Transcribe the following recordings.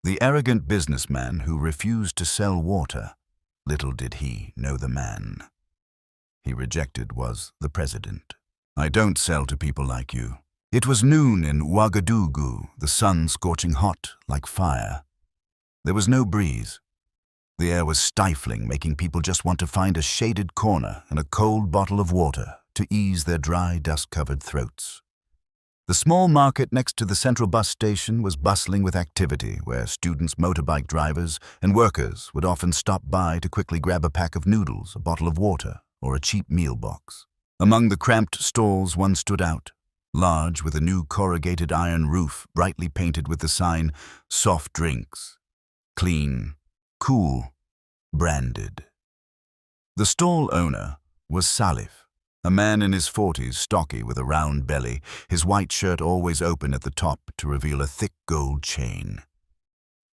The arrogant businessman who refused to sell water. Little did he know the man he rejected was the president. I don't sell to people like you. It was noon in Ouagadougou, the sun scorching hot like fire. There was no breeze. The air was stifling, making people just want to find a shaded corner and a cold bottle of water to ease their dry, dust-covered throats. The small market next to the central bus station was bustling with activity, where students, motorbike drivers, and workers would often stop by to quickly grab a pack of noodles, a bottle of water, or a cheap meal box. Among the cramped stalls, one stood out, large with a new corrugated iron roof brightly painted with the sign, "Soft Drinks." Clean, cool, branded. The stall owner was Salif, a man in his 40s, stocky with a round belly, his white shirt always open at the top to reveal a thick gold chain.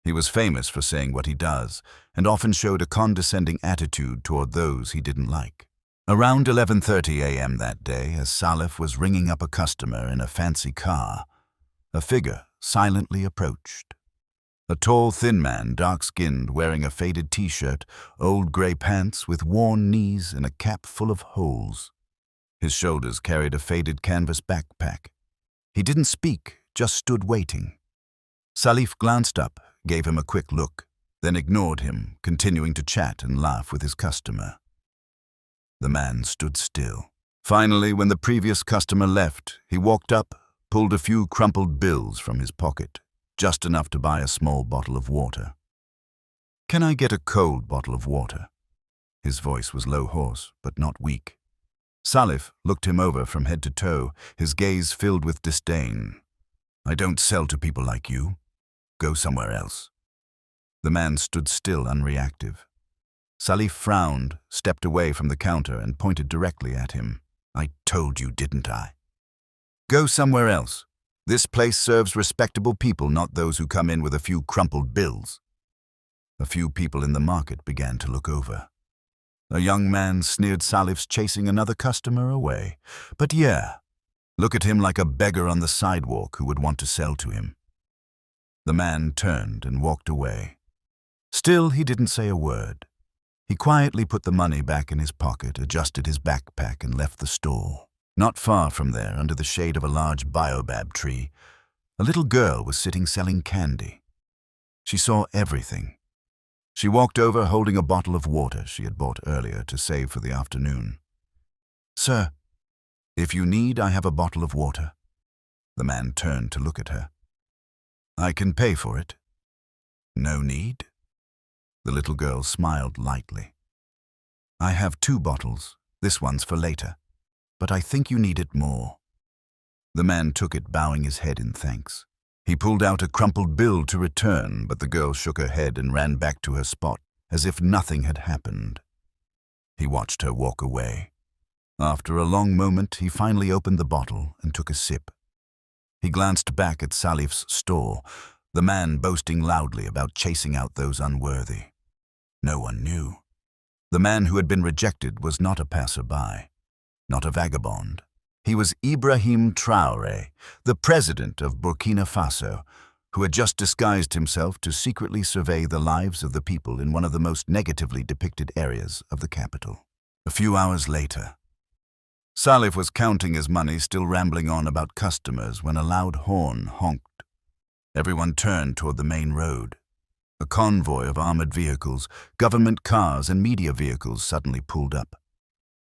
He was famous for saying what he does, and often showed a condescending attitude toward those he didn't like. Around 11:30 a.m. that day, as Salif was ringing up a customer in a fancy car, a figure silently approached. A tall, thin man, dark-skinned, wearing a faded t-shirt, old gray pants with worn knees and a cap full of holes. His shoulders carried a faded canvas backpack. He didn't speak, just stood waiting. Salif glanced up, gave him a quick look, then ignored him, continuing to chat and laugh with his customer. The man stood still. Finally, when the previous customer left, he walked up, pulled a few crumpled bills from his pocket, just enough to buy a small bottle of water. "Can I get a cold bottle of water?" His voice was low, hoarse, but not weak. Salif looked him over from head to toe, his gaze filled with disdain. "I don't sell to people like you. Go somewhere else." The man stood still, unreactive. Salif frowned, stepped away from the counter, and pointed directly at him. "I told you, didn't I? Go somewhere else. This place serves respectable people, not those who come in with a few crumpled bills." A few people in the market began to look over. A young man sneered Salif's chasing another customer away. "But yeah, look at him like a beggar on the sidewalk who would want to sell to him." The man turned and walked away. Still, he didn't say a word. He quietly put the money back in his pocket, adjusted his backpack, and left the stall. Not far from there, under the shade of a large baobab tree, a little girl was sitting selling candy. She saw everything. She walked over holding a bottle of water she had bought earlier to save for the afternoon. "Sir, if you need, I have a bottle of water." The man turned to look at her. "I can pay for it." "No need." The little girl smiled lightly. "I have 2 bottles. This one's for later. But I think you need it more." The man took it, bowing his head in thanks. He pulled out a crumpled bill to return, but the girl shook her head and ran back to her spot, as if nothing had happened. He watched her walk away. After a long moment, he finally opened the bottle and took a sip. He glanced back at Salif's stall, the man boasting loudly about chasing out those unworthy. No one knew. The man who had been rejected was not a passerby, not a vagabond. He was Ibrahim Traoré, the president of Burkina Faso, who had just disguised himself to secretly survey the lives of the people in one of the most negatively depicted areas of the capital. A few hours later, Salif was counting his money, still rambling on about customers, when a loud horn honked. Everyone turned toward the main road. A convoy of armored vehicles, government cars, and media vehicles suddenly pulled up.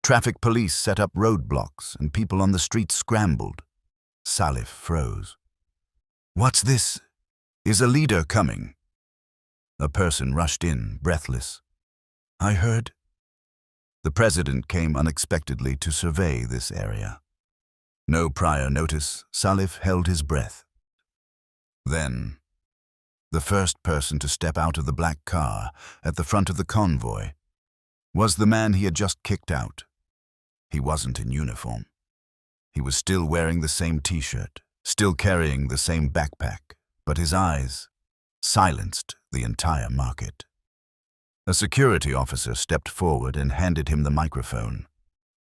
Traffic police set up roadblocks, and people on the street scrambled. Salif froze. "What's this? Is a leader coming?" A person rushed in, breathless. "I heard." The president came unexpectedly to survey this area. No prior notice, Salif held his breath. Then, the first person to step out of the black car at the front of the convoy was the man he had just kicked out. He wasn't in uniform. He was still wearing the same t-shirt, still carrying the same backpack, but his eyes silenced the entire market. A security officer stepped forward and handed him the microphone.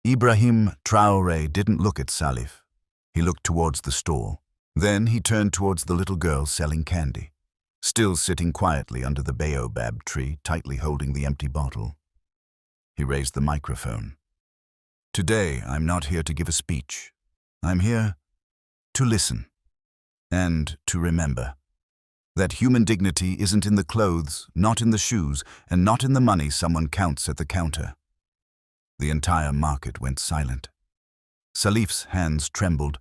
Ibrahim Traoré didn't look at Salif. He looked towards the stall. Then he turned towards the little girl selling candy. still sitting quietly under the baobab tree, tightly holding the empty bottle. He raised the microphone. "Today, I'm not here to give a speech. I'm here to listen and to remember that human dignity isn't in the clothes, not in the shoes, and not in the money someone counts at the counter." The entire market went silent. Salif's hands trembled.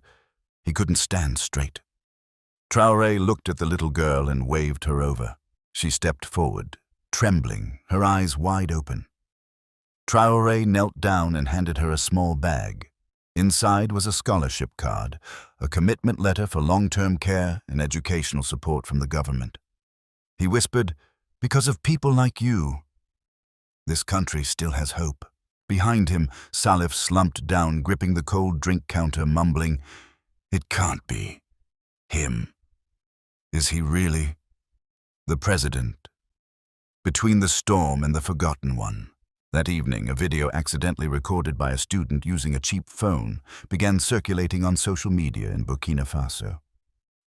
He couldn't stand straight. Traore looked at the little girl and waved her over. She stepped forward, trembling, her eyes wide open. Traore knelt down and handed her a small bag. Inside was a scholarship card, a commitment letter for long-term care and educational support from the government. He whispered, "Because of people like you, this country still has hope." Behind him, Salif slumped down, gripping the cold drink counter, mumbling, "It can't be him. Is he really the president?" Between the storm and the forgotten one. That evening, a video accidentally recorded by a student using a cheap phone began circulating on social media in Burkina Faso.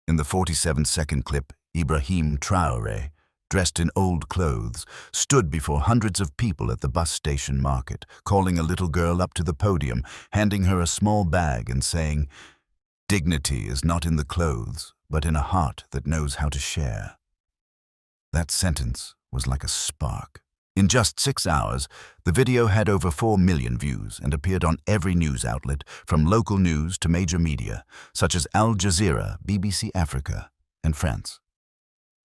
In the 47-second clip, Ibrahim Traoré, dressed in old clothes, stood before hundreds of people at the bus station market, calling a little girl up to the podium, handing her a small bag and saying, "Dignity is not in the clothes, but in a heart that knows how to share." That sentence was like a spark. In just 6 hours, the video had over 4 million views and appeared on every news outlet, from local news to major media, such as Al Jazeera, BBC Africa, and France.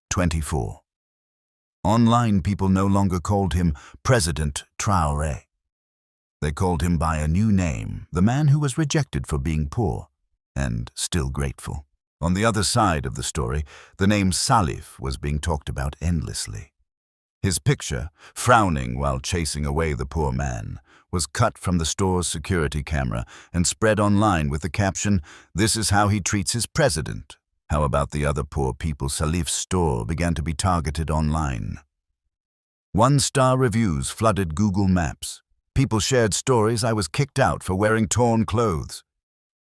24. Online people no longer called him President Traoré. They called him by a new name, the man who was rejected for being poor, and still grateful. On the other side of the story, the name Salif was being talked about endlessly. His picture, frowning while chasing away the poor man, was cut from the store's security camera and spread online with the caption, "This is how he treats his president." How about the other poor people? Salif's store began to be targeted online. 1-star reviews flooded Google Maps. People shared stories, "I was kicked out for wearing torn clothes.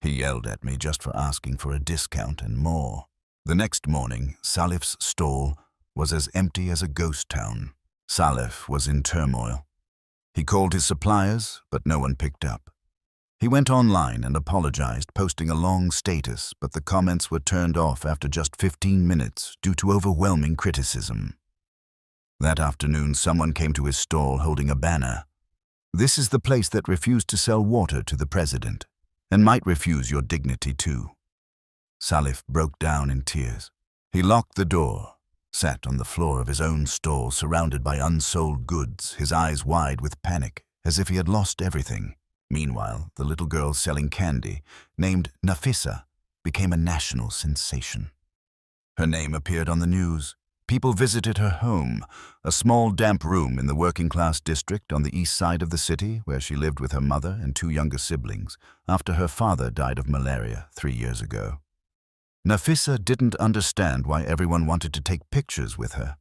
He yelled at me just for asking for a discount," and more. The next morning, Salif's stall was as empty as a ghost town. Salif was in turmoil. He called his suppliers, but no one picked up. He went online and apologized, posting a long status, but the comments were turned off after just 15 minutes due to overwhelming criticism. That afternoon, someone came to his stall holding a banner. "This is the place that refused to sell water to the president, and might refuse your dignity too." Salif broke down in tears. He locked the door, sat on the floor of his own stall surrounded by unsold goods, his eyes wide with panic, as if he had lost everything. Meanwhile, the little girl selling candy, named Nafissa, became a national sensation. Her name appeared on the news. People visited her home, a small damp room in the working-class district on the east side of the city where she lived with her mother and 2 younger siblings after her father died of malaria 3 years ago. Nafissa didn't understand why everyone wanted to take pictures with her.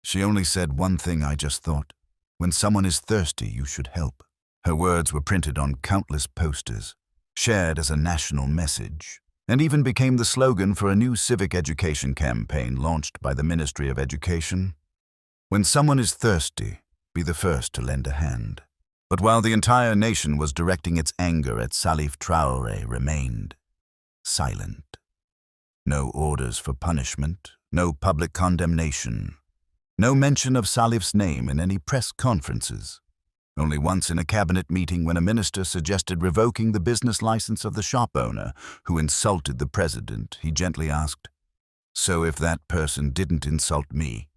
She only said one thing I just thought: when someone is thirsty, you should help. Her words were printed on countless posters, shared as a national message, and even became the slogan for a new civic education campaign launched by the Ministry of Education. When someone is thirsty, be the first to lend a hand. But while the entire nation was directing its anger at Salif, Traoré remained silent. No orders for punishment, no public condemnation, no mention of Salif's name in any press conferences. Only once in a cabinet meeting when a minister suggested revoking the business license of the shop owner who insulted the president, he gently asked, "So if that person didn't insult me,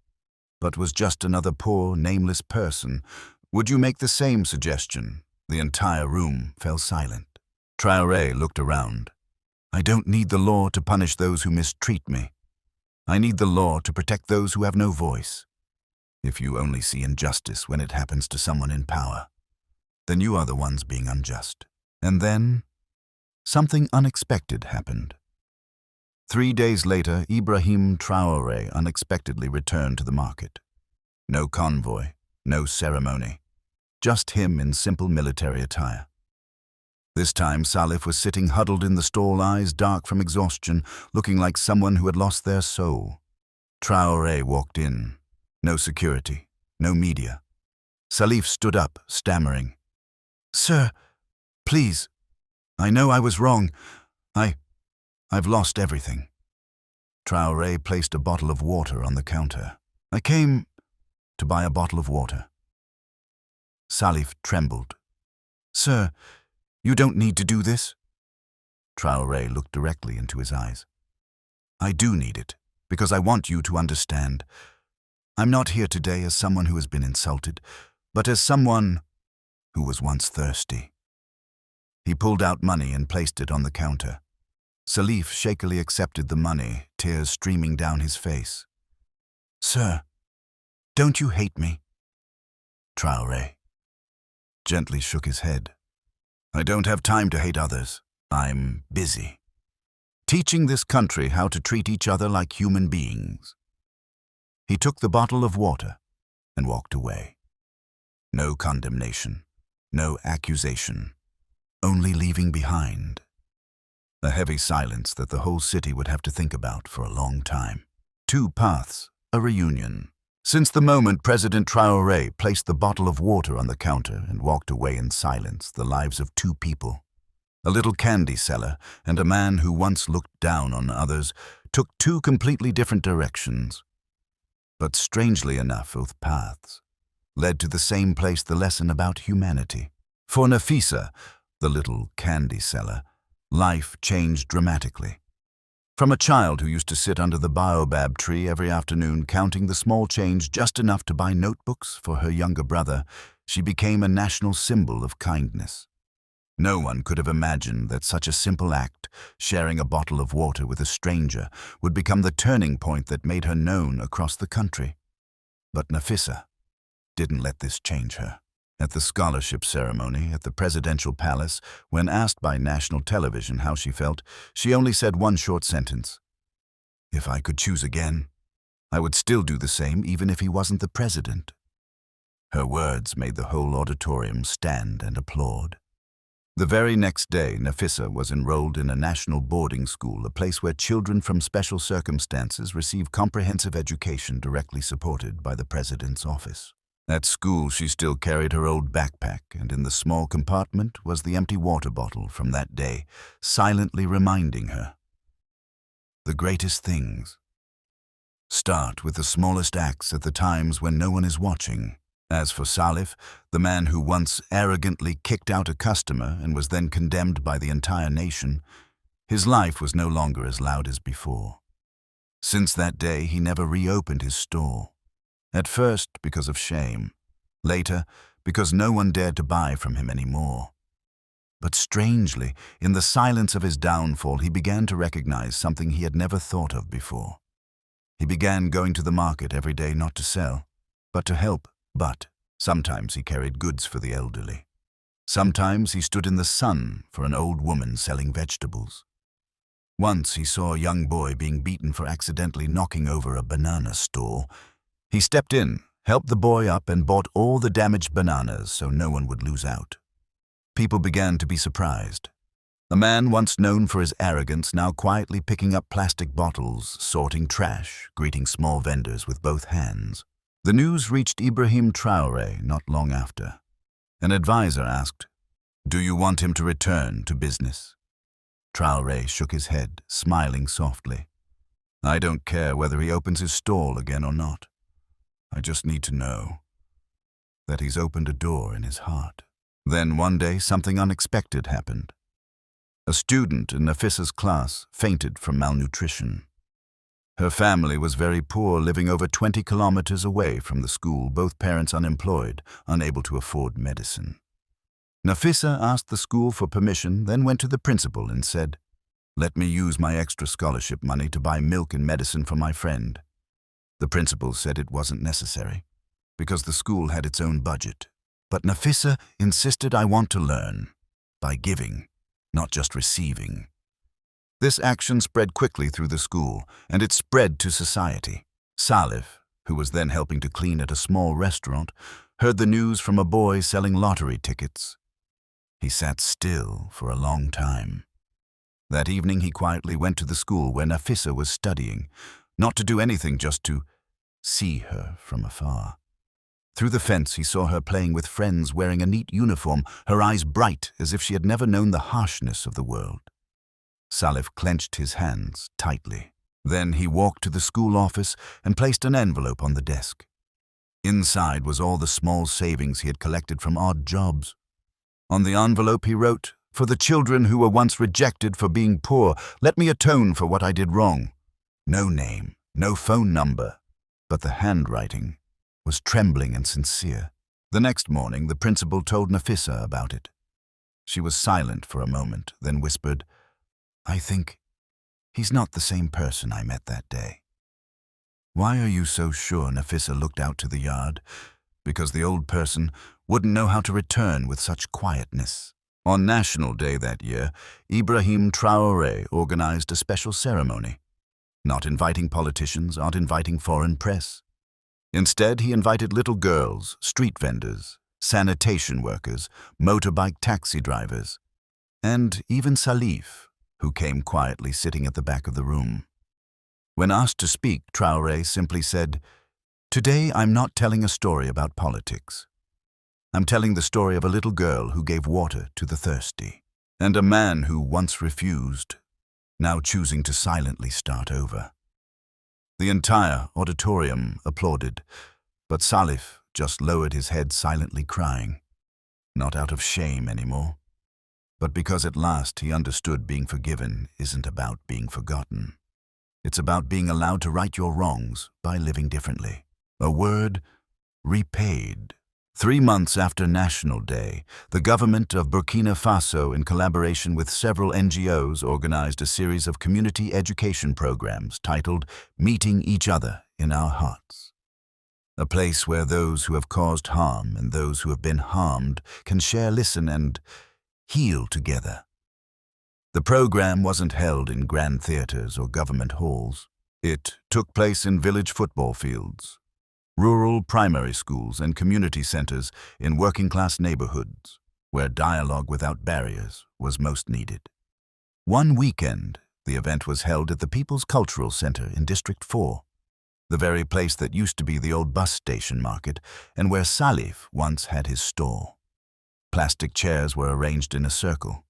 but was just another poor, nameless person, would you make the same suggestion?" The entire room fell silent. Traoré looked around. "I don't need the law to punish those who mistreat me. I need the law to protect those who have no voice. If you only see injustice when it happens to someone in power, then you are the ones being unjust." And then, something unexpected happened. 3 days later, Ibrahim Traoré unexpectedly returned to the market. No convoy, no ceremony, just him in simple military attire. This time, Salif was sitting huddled in the stall, eyes dark from exhaustion, looking like someone who had lost their soul. Traore walked in. No security, no media. Salif stood up, stammering. "Sir, please. I know I was wrong. I've lost everything." Traore placed a bottle of water on the counter. "I came to buy a bottle of water." Salif trembled. "Sir, you don't need to do this." Traore looked directly into his eyes. "I do need it, because I want you to understand. I'm not here today as someone who has been insulted, but as someone who was once thirsty." He pulled out money and placed it on the counter. Salif shakily accepted the money, tears streaming down his face. "Sir, don't you hate me?" Traore gently shook his head. "I don't have time to hate others. I'm busy teaching this country how to treat each other like human beings." He took the bottle of water and walked away. No condemnation, no accusation, only leaving behind a heavy silence that the whole city would have to think about for a long time. Two paths, a reunion. Since the moment President Traore placed the bottle of water on the counter and walked away in silence, the lives of two people, a little candy seller and a man who once looked down on others, took two completely different directions. But strangely enough, both paths led to the same place, the lesson about humanity. For Nafissa, the little candy seller, life changed dramatically. From a child who used to sit under the baobab tree every afternoon counting the small change just enough to buy notebooks for her younger brother, she became a national symbol of kindness. No one could have imagined that such a simple act, sharing a bottle of water with a stranger, would become the turning point that made her known across the country. But Nafissa didn't let this change her. At the scholarship ceremony at the presidential palace, when asked by national television how she felt, she only said one short sentence: "If I could choose again, I would still do the same even if he wasn't the president." Her words made the whole auditorium stand and applaud. The very next day, Nafissa was enrolled in a national boarding school, a place where children from special circumstances receive comprehensive education directly supported by the president's office. At school, she still carried her old backpack, and in the small compartment was the empty water bottle from that day, silently reminding her: the greatest things start with the smallest acts at the times when no one is watching. As for Salif, the man who once arrogantly kicked out a customer and was then condemned by the entire nation, his life was no longer as loud as before. Since that day, he never reopened his store. At first, because of shame. Later, because no one dared to buy from him anymore. But strangely, in the silence of his downfall, he began to recognize something he had never thought of before. He began going to the market every day not to sell, but to help. But sometimes he carried goods for the elderly. Sometimes he stood in the sun for an old woman selling vegetables. Once he saw a young boy being beaten for accidentally knocking over a banana stall. He stepped in, helped the boy up, and bought all the damaged bananas so no one would lose out. People began to be surprised. A man once known for his arrogance, now quietly picking up plastic bottles, sorting trash, greeting small vendors with both hands. The news reached Ibrahim Traoré not long after. An advisor asked, "Do you want him to return to business?" Traoré shook his head, smiling softly. "I don't care whether he opens his stall again or not. I just need to know that he's opened a door in his heart." Then one day something unexpected happened. A student in Nafissa's class fainted from malnutrition. Her family was very poor, living over 20 kilometers away from the school, both parents unemployed, unable to afford medicine. Nafissa asked the school for permission, then went to the principal and said, "Let me use my extra scholarship money to buy milk and medicine for my friend." The principal said it wasn't necessary, because the school had its own budget. But Nafissa insisted, "I want to learn by giving, not just receiving." This action spread quickly through the school, and it spread to society. Salif, who was then helping to clean at a small restaurant, heard the news from a boy selling lottery tickets. He sat still for a long time. That evening he quietly went to the school where Nafissa was studying, not to do anything, just to see her from afar. Through the fence he saw her playing with friends wearing a neat uniform, her eyes bright as if she had never known the harshness of the world. Salif clenched his hands tightly. Then he walked to the school office and placed an envelope on the desk. Inside was all the small savings he had collected from odd jobs. On the envelope he wrote, "For the children who were once rejected for being poor, let me atone for what I did wrong." No name, no phone number, but the handwriting was trembling and sincere. The next morning the principal told Nafissa about it. She was silent for a moment, then whispered, "I think he's not the same person I met that day." "Why are you so sure?" Nafissa looked out to the yard. "Because the old person wouldn't know how to return with such quietness." On National Day that year, Ibrahim Traoré organized a special ceremony. Not inviting politicians, not inviting foreign press. Instead, he invited little girls, street vendors, sanitation workers, motorbike taxi drivers, and even Salif, who came quietly sitting at the back of the room. When asked to speak, Traoré simply said, "Today I'm not telling a story about politics. I'm telling the story of a little girl who gave water to the thirsty, and a man who once refused, now choosing to silently start over." The entire auditorium applauded, but Salif just lowered his head, silently crying, not out of shame anymore, but because at last he understood being forgiven isn't about being forgotten. It's about being allowed to right your wrongs by living differently. A word, repaid. 3 months after National Day, the government of Burkina Faso, in collaboration with several NGOs, organized a series of community education programs titled Meeting Each Other in Our Hearts. A place where those who have caused harm and those who have been harmed can share, listen, and heal together. The program wasn't held in grand theaters or government halls. It took place in village football fields, rural primary schools, and community centers in working-class neighborhoods, where dialogue without barriers was most needed. One weekend, the event was held at the People's Cultural Center in District 4, the very place that used to be the old bus station market and where Salif once had his store. Plastic chairs were arranged in a circle.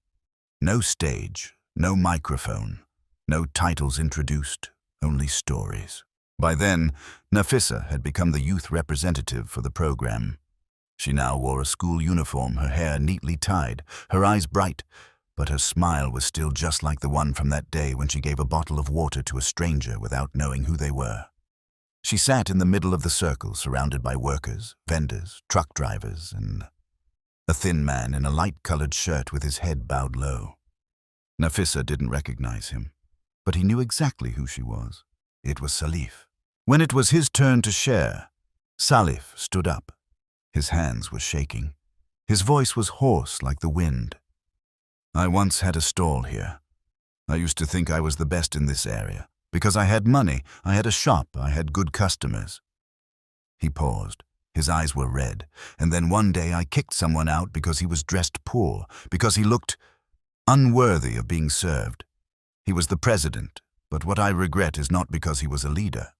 No stage, no microphone, no titles introduced, only stories. By then, Nafissa had become the youth representative for the program. She now wore a school uniform, her hair neatly tied, her eyes bright, but her smile was still just like the one from that day when she gave a bottle of water to a stranger without knowing who they were. She sat in the middle of the circle, surrounded by workers, vendors, truck drivers, and a thin man in a light-colored shirt with his head bowed low. Nafissa didn't recognize him, but he knew exactly who she was. It was Salif. When it was his turn to share, Salif stood up. His hands were shaking. His voice was hoarse like the wind. "I once had a stall here. I used to think I was the best in this area, because I had money, I had a shop, I had good customers." He paused. His eyes were red. "And then one day I kicked someone out because he was dressed poor, because he looked unworthy of being served. He was the president, but what I regret is not because he was a leader."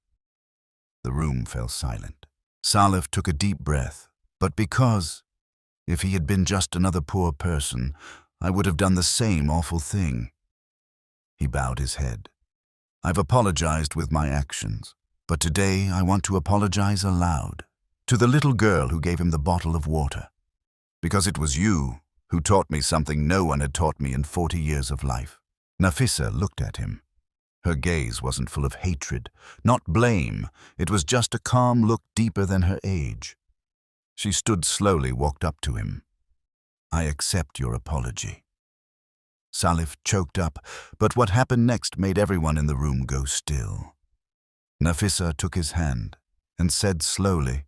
The room fell silent. Salif took a deep breath. "But because, if he had been just another poor person, I would have done the same awful thing." He bowed his head. "I've apologized with my actions, but today I want to apologize aloud. To the little girl who gave him the bottle of water. Because it was you who taught me something no one had taught me in 40 years of life." Nafissa looked at him. Her gaze wasn't full of hatred, not blame. It was just a calm look deeper than her age. She stood slowly, walked up to him. "I accept your apology." Salif choked up, but what happened next made everyone in the room go still. Nafissa took his hand and said slowly,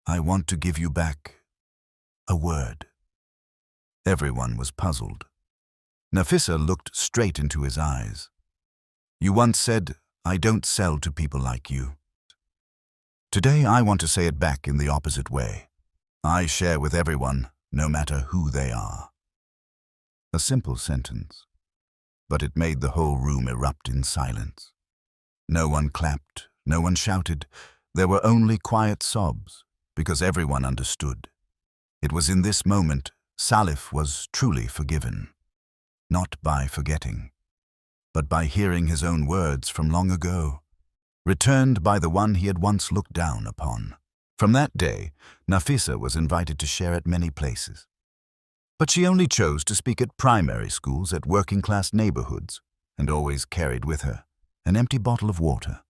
"I want to give you back a word." Everyone was puzzled. Nafissa looked straight into his eyes. "You once said, 'I don't sell to people like you.' Today I want to say it back in the opposite way. I share with everyone, no matter who they are." A simple sentence, but it made the whole room erupt in silence. No one clapped, no one shouted. There were only quiet sobs, because everyone understood. It was in this moment Salif was truly forgiven. Not by forgetting, but by hearing his own words from long ago, returned by the one he had once looked down upon. From that day, Nafissa was invited to share at many places. But she only chose to speak at primary schools at working-class neighborhoods, and always carried with her an empty bottle of water,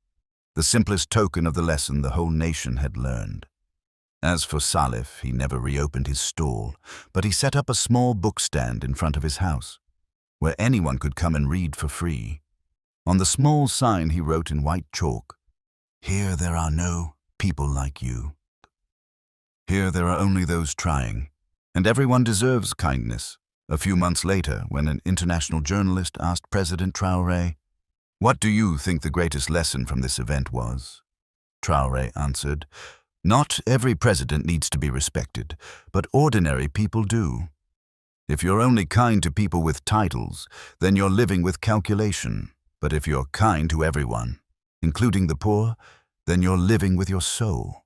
the simplest token of the lesson the whole nation had learned. As for Salif, he never reopened his stall, but he set up a small bookstand in front of his house, where anyone could come and read for free. On the small sign he wrote in white chalk, "Here there are no people like you. Here there are only those trying, and everyone deserves kindness." A few months later, when an international journalist asked President Traoré, "What do you think the greatest lesson from this event was?" Traoré answered, "Not every president needs to be respected, but ordinary people do. If you're only kind to people with titles, then you're living with calculation. But if you're kind to everyone, including the poor, then you're living with your soul."